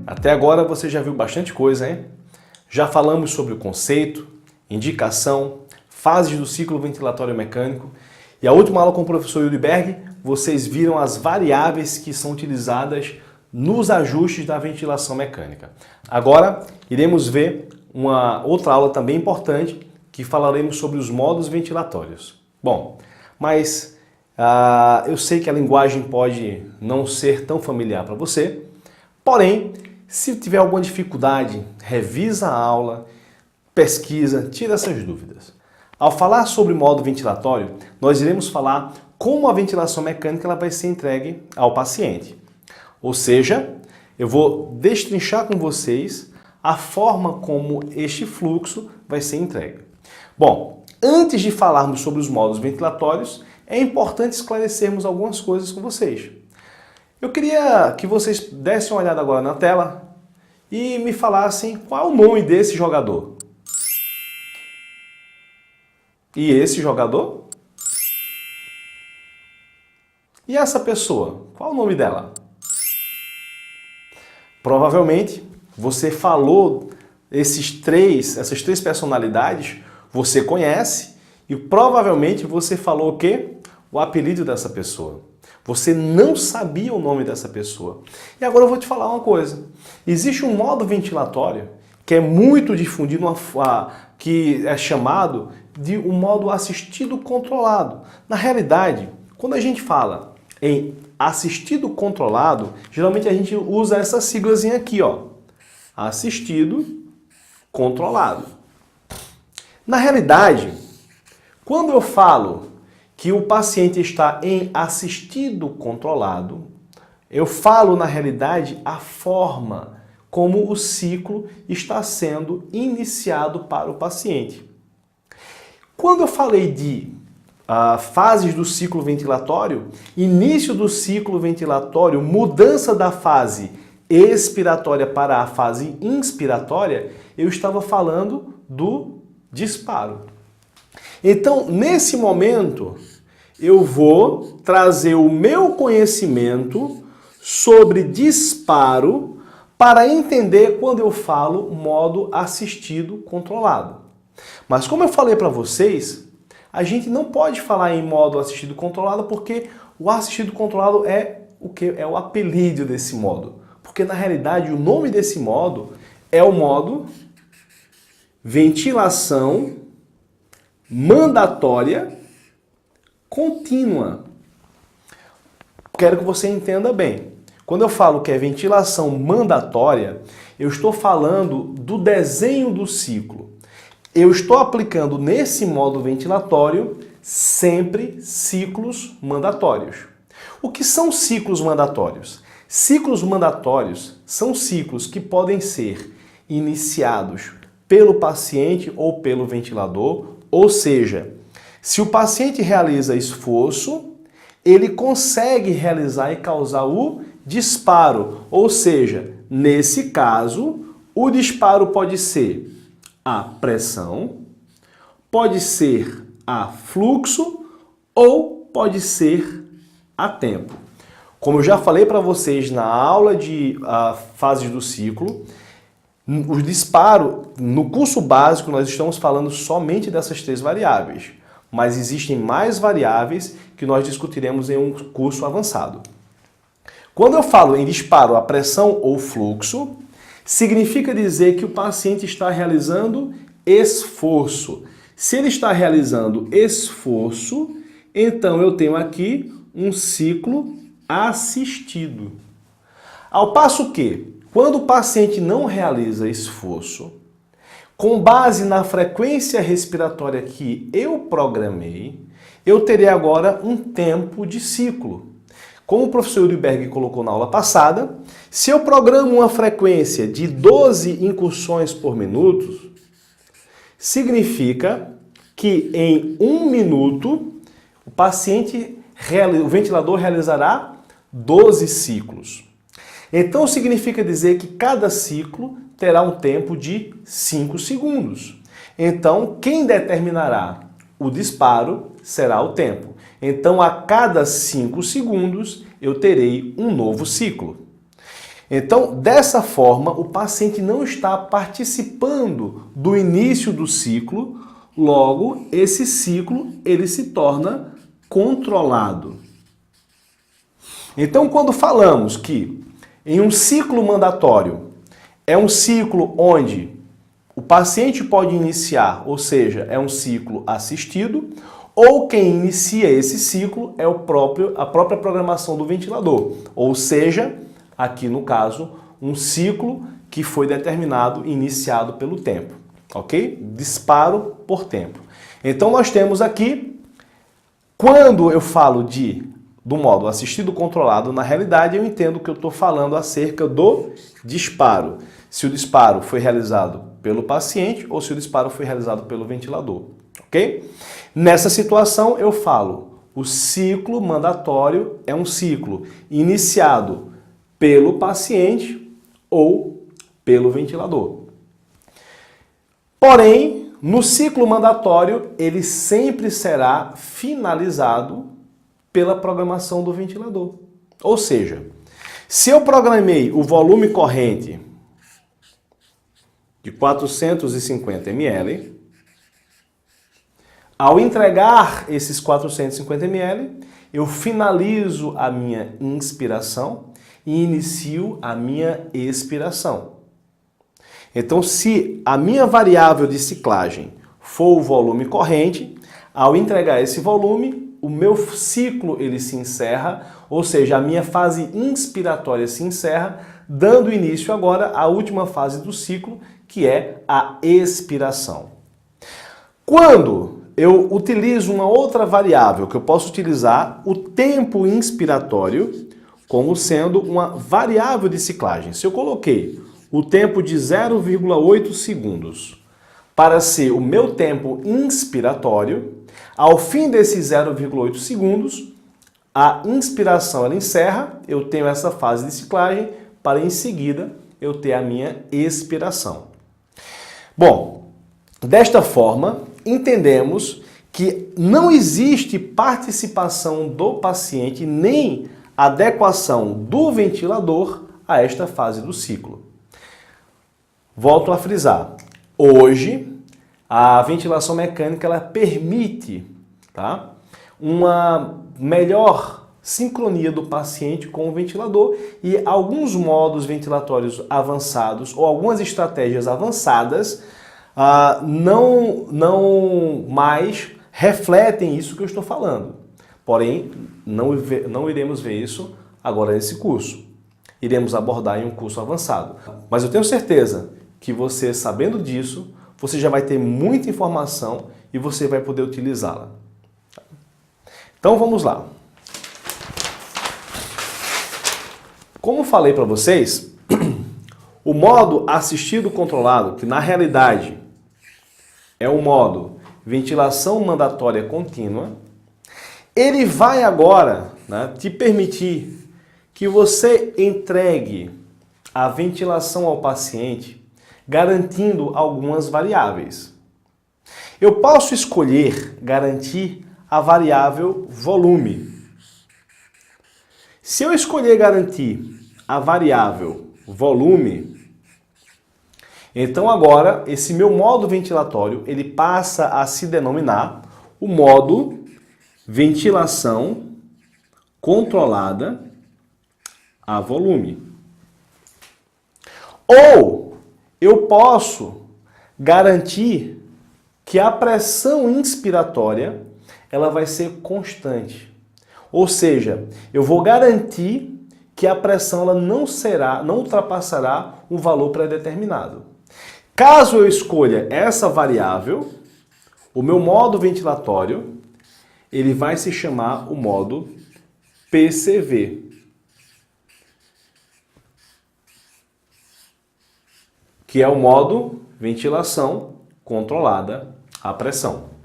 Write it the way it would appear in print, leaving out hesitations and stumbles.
Até agora você já viu bastante coisa, hein? Já falamos sobre o conceito, indicação, fases do ciclo ventilatório mecânico. E a última aula com o professor Yuri Berg, vocês viram as variáveis que são utilizadas nos ajustes da ventilação mecânica. Agora, iremos ver uma outra aula também importante, que falaremos sobre os modos ventilatórios. Bom, mas eu sei que a linguagem pode não ser tão familiar para você, porém, se tiver alguma dificuldade, revisa a aula, pesquisa, tira essas dúvidas. Ao falar sobre modo ventilatório, nós iremos falar como a ventilação mecânica ela vai ser entregue ao paciente. Ou seja, eu vou destrinchar com vocês a forma como este fluxo vai ser entregue. Bom, antes de falarmos sobre os modos ventilatórios, é importante esclarecermos algumas coisas com vocês. Eu queria que vocês dessem uma olhada agora na tela e me falassem qual é o nome desse jogador. E esse jogador? E essa pessoa? Qual é o nome dela? Provavelmente você falou essas três personalidades, você conhece e provavelmente você falou o quê? O apelido dessa pessoa. Você não sabia o nome dessa pessoa. E agora eu vou te falar uma coisa. Existe um modo ventilatório que é muito difundido, que é chamado de um modo assistido controlado. Na realidade, quando a gente fala em assistido controlado, geralmente a gente usa essa siglazinha aqui, ó. Assistido controlado. Na realidade, quando eu falo que o paciente está em assistido controlado, eu falo, na realidade, a forma como o ciclo está sendo iniciado para o paciente. Quando eu falei de fases do ciclo ventilatório, início do ciclo ventilatório, mudança da fase expiratória para a fase inspiratória, eu estava falando do disparo. Então, nesse momento, eu vou trazer o meu conhecimento sobre disparo para entender quando eu falo modo assistido controlado. Mas como eu falei para vocês, a gente não pode falar em modo assistido controlado porque o assistido controlado é o que é o apelido desse modo. Porque na realidade o nome desse modo é o modo ventilação mandatória contínua. Quero que você entenda bem. Quando eu falo que é ventilação mandatória, eu estou falando do desenho do ciclo. Eu estou aplicando nesse modo ventilatório sempre ciclos mandatórios. O que são ciclos mandatórios? Ciclos mandatórios são ciclos que podem ser iniciados pelo paciente ou pelo ventilador, ou seja, se o paciente realiza esforço, ele consegue realizar e causar o disparo, ou seja, nesse caso, o disparo pode ser a pressão, pode ser a fluxo ou pode ser a tempo. Como eu já falei para vocês na aula de fases do ciclo, o disparo, no curso básico, nós estamos falando somente dessas três variáveis, mas existem mais variáveis que nós discutiremos em um curso avançado. Quando eu falo em disparo a pressão ou fluxo, significa dizer que o paciente está realizando esforço. Se ele está realizando esforço, então eu tenho aqui um ciclo assistido. Ao passo que, quando o paciente não realiza esforço, com base na frequência respiratória que eu programei, eu terei agora um tempo de ciclo. Como o professor Yuri Berg colocou na aula passada, se eu programo uma frequência de 12 incursões por minuto, significa que em 1 minuto o ventilador realizará 12 ciclos. Então significa dizer que cada ciclo terá um tempo de 5 segundos. Então quem determinará o disparo será o tempo. Então a cada 5 segundos eu terei um novo ciclo. Então, dessa forma, o paciente não está participando do início do ciclo, logo, esse ciclo ele se torna controlado. Então, quando falamos que em um ciclo mandatório é um ciclo onde o paciente pode iniciar, ou seja, é um ciclo assistido, ou quem inicia esse ciclo é a própria programação do ventilador, ou seja, aqui no caso, um ciclo que foi determinado, iniciado pelo tempo, ok? Disparo por tempo. Então nós temos aqui, quando eu falo do modo assistido controlado, na realidade eu entendo que eu estou falando acerca do disparo. Se o disparo foi realizado pelo paciente ou se o disparo foi realizado pelo ventilador, ok? Nessa situação eu falo, o ciclo mandatório é um ciclo iniciado pelo paciente ou pelo ventilador. Porém, no ciclo mandatório, ele sempre será finalizado pela programação do ventilador. Ou seja, se eu programei o volume corrente de 450 ml, ao entregar esses 450 ml, eu finalizo a minha inspiração e inicio a minha expiração. Então, se a minha variável de ciclagem for o volume corrente, ao entregar esse volume, o meu ciclo ele se encerra, ou seja, a minha fase inspiratória se encerra, dando início agora à última fase do ciclo, que é a expiração. Quando eu utilizo uma outra variável, que eu posso utilizar o tempo inspiratório como sendo uma variável de ciclagem. Se eu coloquei o tempo de 0,8 segundos para ser o meu tempo inspiratório, ao fim desses 0,8 segundos, a inspiração ela encerra, eu tenho essa fase de ciclagem, para em seguida eu ter a minha expiração. Bom, desta forma, entendemos que não existe participação do paciente nem adequação do ventilador a esta fase do ciclo. Volto a frisar, hoje a ventilação mecânica ela permite, tá, uma melhor sincronia do paciente com o ventilador e alguns modos ventilatórios avançados ou algumas estratégias avançadas não mais refletem isso que eu estou falando. Porém, não iremos ver isso agora nesse curso. Iremos abordar em um curso avançado. Mas eu tenho certeza que você, sabendo disso, você já vai ter muita informação e você vai poder utilizá-la. Então vamos lá. Como falei para vocês, o modo assistido controlado, que na realidade é o modo ventilação mandatória contínua, ele vai agora, né, te permitir que você entregue a ventilação ao paciente garantindo algumas variáveis. Eu posso escolher garantir a variável volume. Se eu escolher garantir a variável volume, então agora esse meu modo ventilatório ele passa a se denominar o modo ventilação controlada a volume. Ou eu posso garantir que a pressão inspiratória ela vai ser constante. Ou seja, eu vou garantir que a pressão ela não ultrapassará um valor pré-determinado. Caso eu escolha essa variável, o meu modo ventilatório ele vai se chamar o modo PCV. Que é o modo ventilação controlada à pressão.